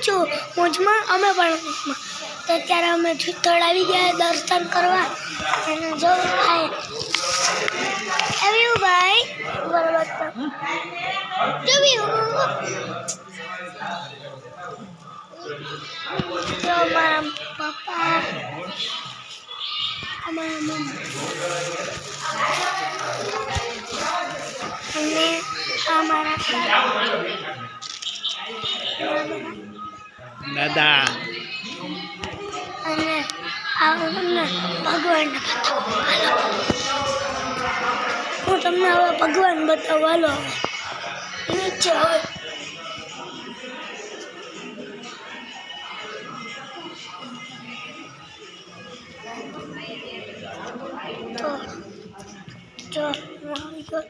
છો મોજમાં? અમે પણ મોજમાં. તો અત્યારે અમે જુથળ આવી ગયા દર્શન કરવા અને જો ભાઈ આવ્યું ભાઈ બરોબર તો અમારા પપ્પા અમારા મમ્મી અને અમારા દાદા અને આ તમને ભગવાનને બતાવું. હું તમને હવે ભગવાન બતાવું. હાલો નીચે હવે તો જો હું આવી ગયો.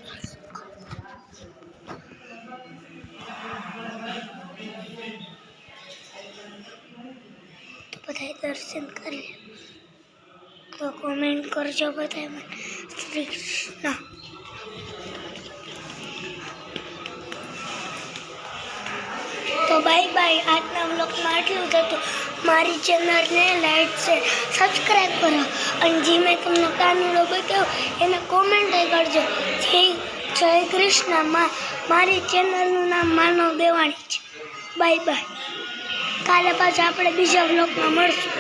બધા દર્શન કરી તો કોમેન્ટ કરજો બધા મને શ્રી કૃષ્ણ. તો બાય બાય. આજના વ્લોગમાં આટલું જ હતું. મારી ચેનલને લાઈક છે સબસ્ક્રાઈબ કરો અને જે મેં તમને કાનુડો બતાવ્યો એને કોમેન્ટ કરજો. જય કૃષ્ણ. મારી ચેનલનું નામ માનવ દેવાણી છે. Bye bye. કાલે પાછા આપણે બીજા વ્લોગમાં મળશું.